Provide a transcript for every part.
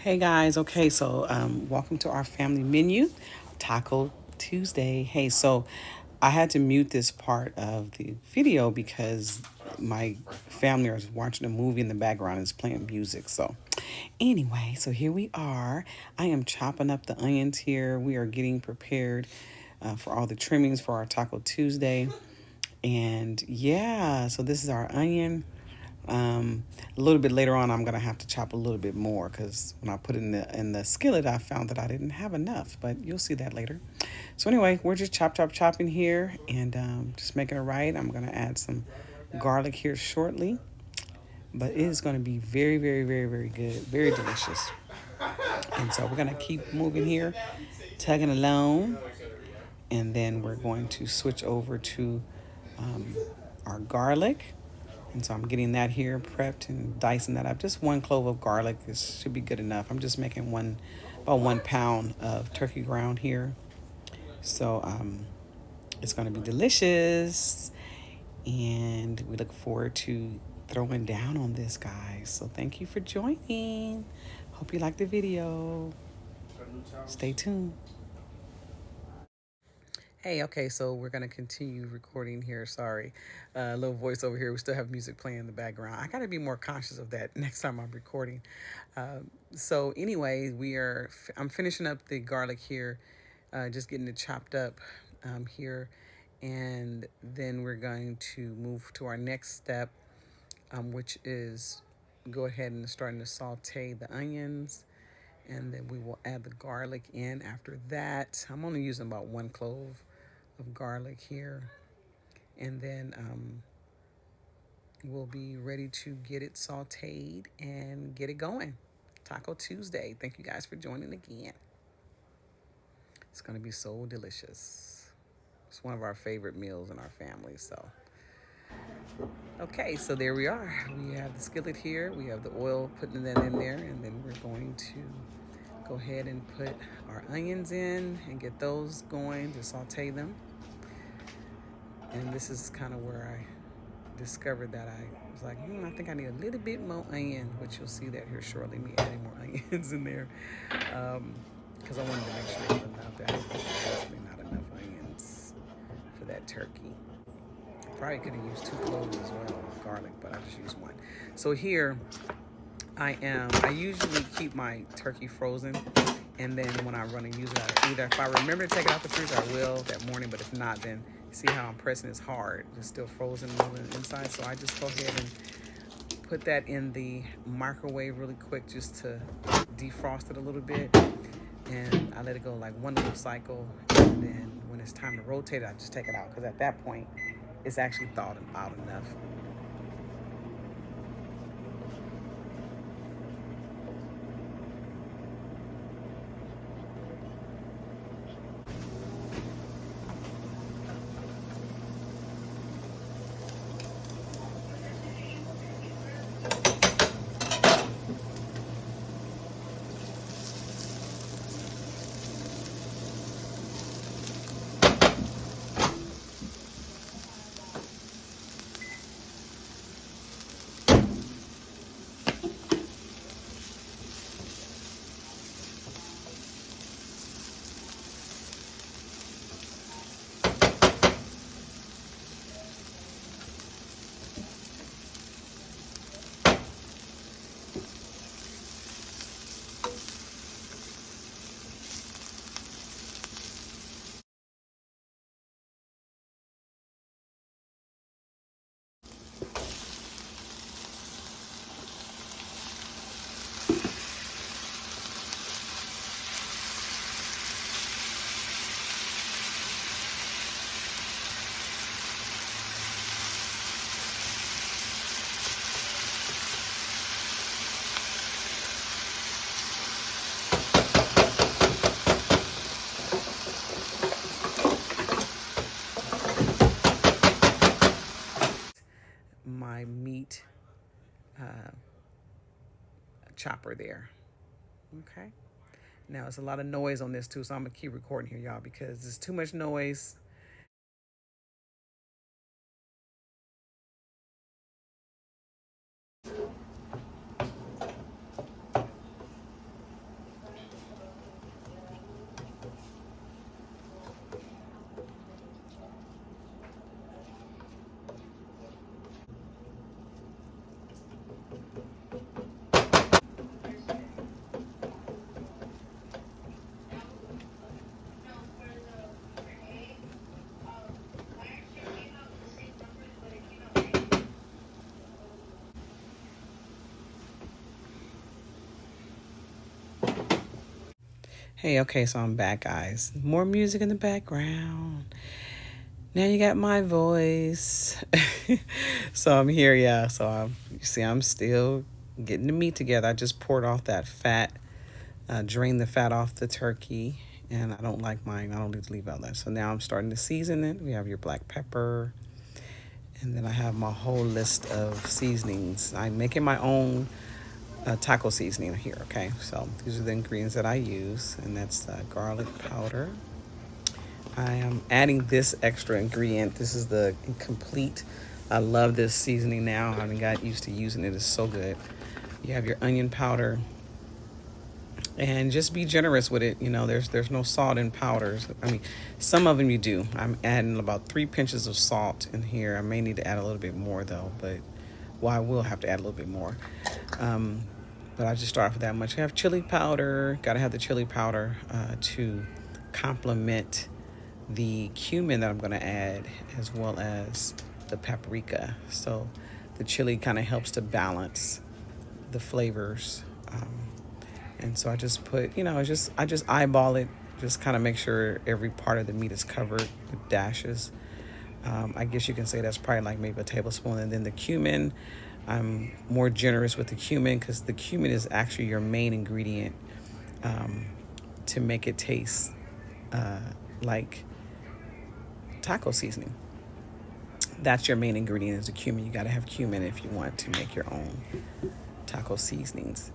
Hey guys, okay, so welcome to our family menu, Taco Tuesday. Hey, so I had to mute this part of the video because my family is watching a movie in the background and is playing music. So, anyway, so here we are. I am chopping up the onions here. We are getting prepared for all the trimmings for our Taco Tuesday. And yeah, so this is our onion. A little bit later on, I'm gonna have to chop a little bit more because when I put it in the skillet, I found that I didn't have enough. But you'll see that later. So anyway, we're just chopping here and just making it right. I'm gonna add some garlic here shortly, but it is gonna be very, very, very, very good, very delicious. And so we're gonna keep moving here, tugging along, and then we're going to switch over to um, our garlic. And so I'm getting that here prepped and dicing that up. Just 1 clove of garlic. This should be good enough. I'm just making about 1 pound of turkey ground here. So it's going to be delicious. And we look forward to throwing down on this, guys. So thank you for joining. Hope you like the video. Stay tuned. Hey, okay, so we're gonna continue recording here. Sorry, a little voice over here. We still have music playing in the background. I gotta be more conscious of that next time I'm recording. So anyway, I'm finishing up the garlic here, just getting it chopped up here, and then we're going to move to our next step, which is go ahead and starting to saute the onions, and then we will add the garlic in after that. I'm only using about 1 clove of garlic here, and then we'll be ready to get it sauteed and get it going. Taco Tuesday. Thank you guys for joining again. It's going to be so delicious. It's one of our favorite meals in our family. So okay, so there we are. We have the skillet here, we have the oil, putting that in there, and then we're going to go ahead and put our onions in and get those going to saute them. And this is kind of where I discovered that I was like, I think I need a little bit more onion, which you'll see that here shortly, me adding more onions in there. Because I wanted to make sure it was enough. That was definitely not enough onions for that turkey. Probably could have used 2 cloves as well of garlic, but I just used one. So here I usually keep my turkey frozen, and then when I run and use it, either if I remember to take it out the freezer, I will that morning, but if not, then see how I'm pressing it's hard. It's still frozen on the inside, so I just go ahead and put that in the microwave really quick just to defrost it a little bit, and I let it go like one little cycle, and then when it's time to rotate it, I just take it out, because at that point, it's actually thawed out enough. My meat chopper there. Okay. Now it's a lot of noise on this too, so I'm gonna keep recording here, y'all, because there's too much noise. Hey, okay, so I'm back, guys. More music in the background. Now you got my voice. So I'm here, yeah. So you see, I'm still getting the meat together. I just poured off that fat, drained the fat off the turkey, and I don't like mine. I don't need to leave out that. So now I'm starting to season it. We have your black pepper, and then I have my whole list of seasonings. I'm making my own taco seasoning here, okay? So these are the ingredients that I use, and that's garlic powder. I am adding this extra ingredient. This is the complete. I love this seasoning now. I haven't got used to using it. It's so good. You have your onion powder, and just be generous with it. You know, there's no salt in powders. I mean, some of them you do. I'm adding about 3 pinches of salt in here. I may need to add a little bit more though, but well, I will have to add a little bit more. But I just start off with that much. You have chili powder. Got to have the chili powder to complement the cumin that I'm going to add, as well as the paprika. So the chili kind of helps to balance the flavors. And so I just put, I just eyeball it, just kind of make sure every part of the meat is covered with dashes. I guess you can say that's probably like maybe a tablespoon. And then the cumin, I'm more generous with the cumin because the cumin is actually your main ingredient to make it taste like taco seasoning. That's your main ingredient is the cumin. You got to have cumin if you want to make your own taco seasonings.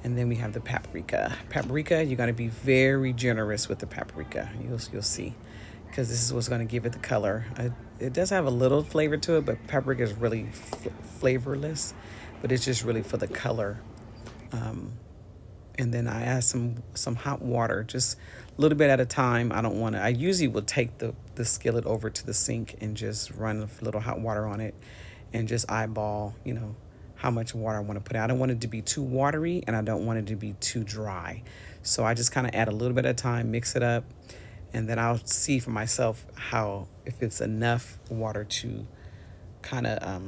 And then we have the paprika. Paprika, you got to be very generous with the paprika. You'll see, because this is what's going to give it the color. It does have a little flavor to it, but paprika is really flavorless. But it's just really for the color. And then I add some hot water, just a little bit at a time. I usually will take the skillet over to the sink and just run a little hot water on it and just eyeball, how much water I want to put out. I don't want it to be too watery and I don't want it to be too dry. So I just kind of add a little bit at a time, mix it up, and then I'll see for myself if it's enough water to kind of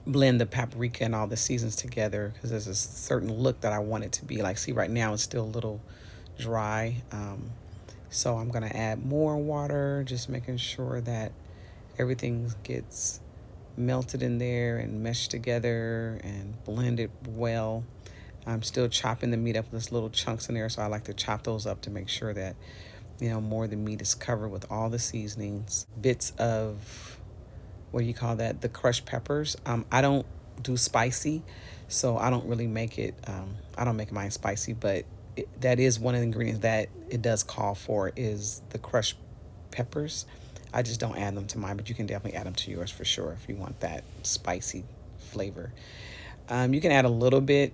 blend the paprika and all the seasons together, because there's a certain look that I want it to be like. See, right now it's still a little dry. So I'm going to add more water, just making sure that everything gets melted in there and meshed together and blended well. I'm still chopping the meat up with little chunks in there, so I like to chop those up to make sure that more of the meat is covered with all the seasonings. Bits of, what do you call that, the crushed peppers. I don't do spicy, so I don't really make it, I don't make mine spicy, but that is one of the ingredients that it does call for, is the crushed peppers. I just don't add them to mine, but you can definitely add them to yours for sure if you want that spicy flavor. You can add a little bit.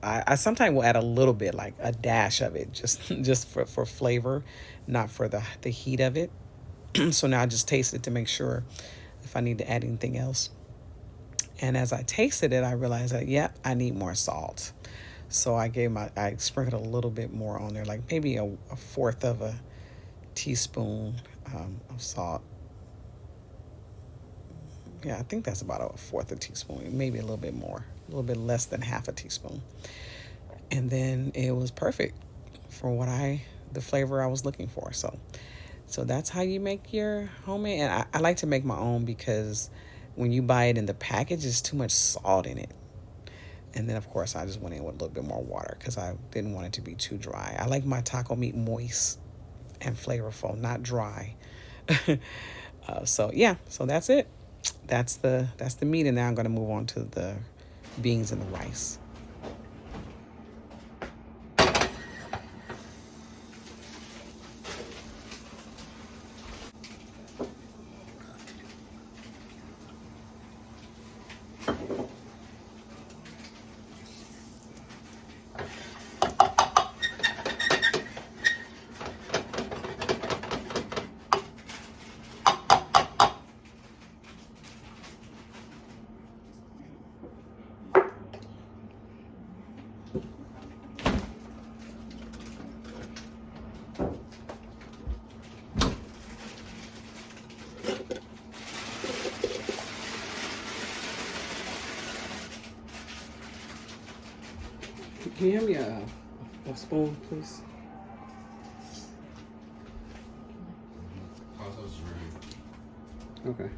I sometimes will add a little bit, like a dash of it, just for flavor, not for the heat of it. So now I just taste it to make sure if I need to add anything else. And as I tasted it, I realized that, I need more salt. So I sprinkled a little bit more on there, like maybe a fourth of a teaspoon of salt. Yeah, I think that's about a fourth of a teaspoon, maybe a little bit more, a little bit less than half a teaspoon. And then it was perfect for the flavor I was looking for. So that's how you make your homemade. And I like to make my own because when you buy it in the package, there's too much salt in it. And then, of course, I just went in with a little bit more water because I didn't want it to be too dry. I like my taco meat moist and flavorful, not dry. So that's it. That's the meat, and now I'm going to move on to the beans and the rice. Can you hand me a spoon, please? Okay.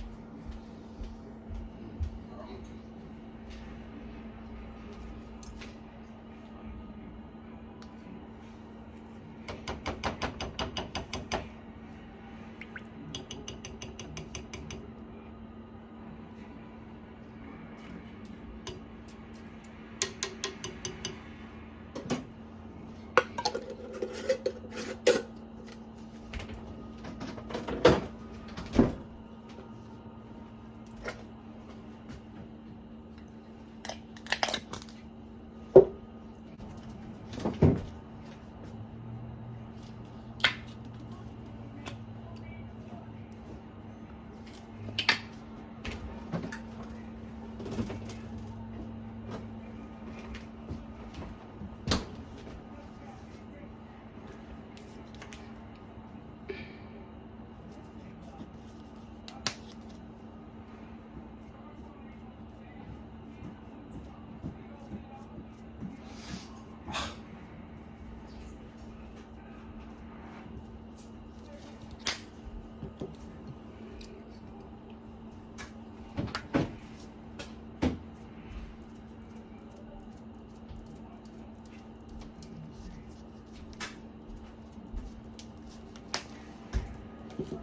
Thank you.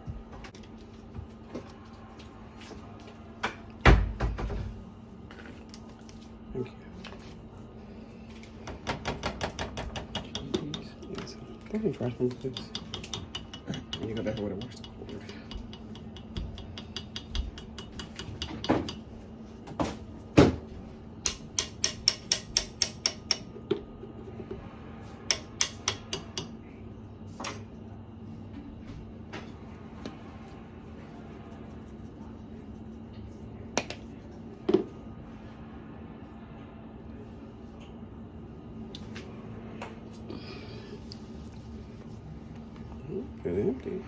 Yes. Go ahead and try some of this. And you go back over to wash the cord. Good empty.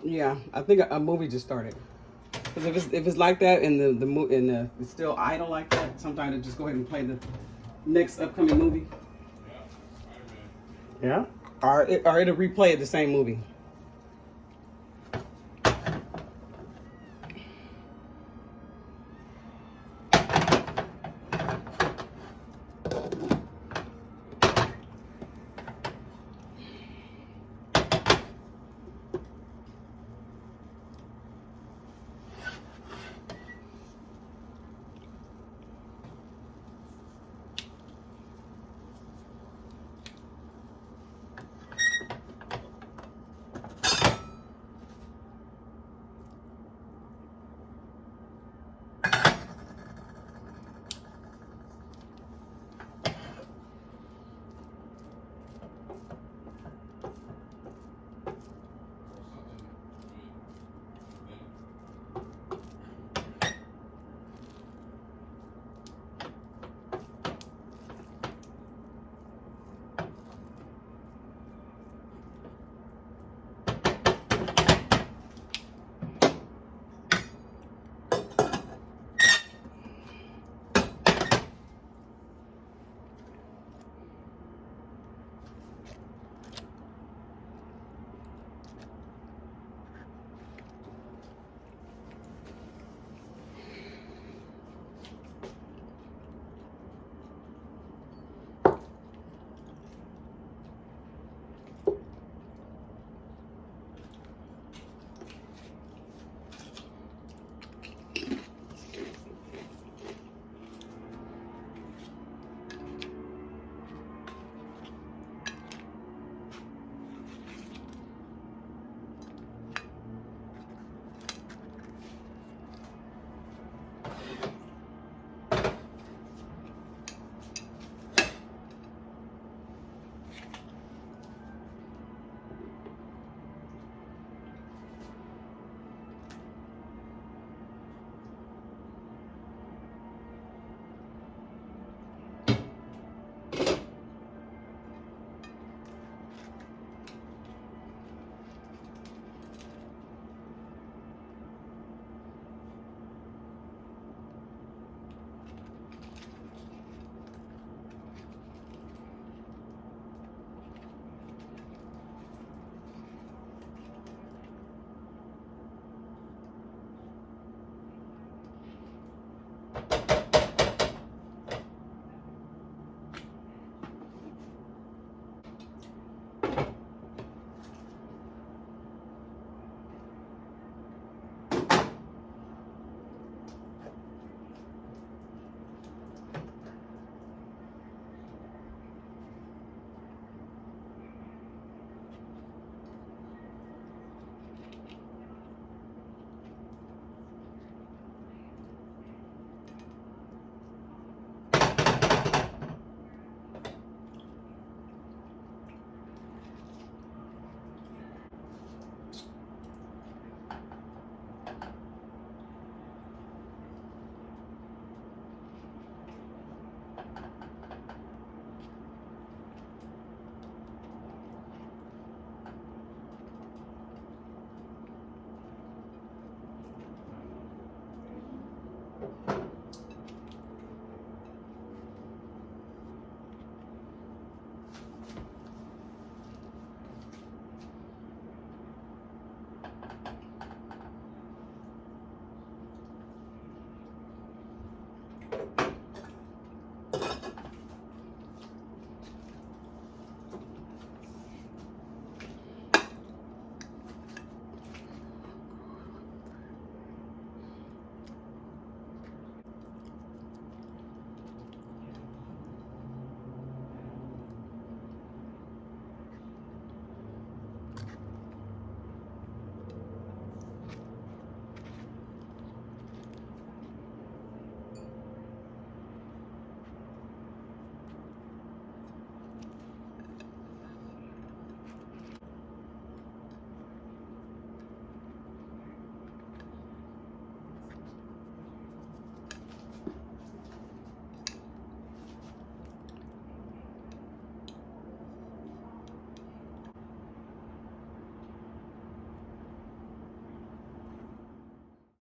Yeah, I think a movie just started. Because if it's like that and it's still idle like that, sometimes I just go ahead and play the next upcoming movie. Yeah. Or it'll replay the same movie.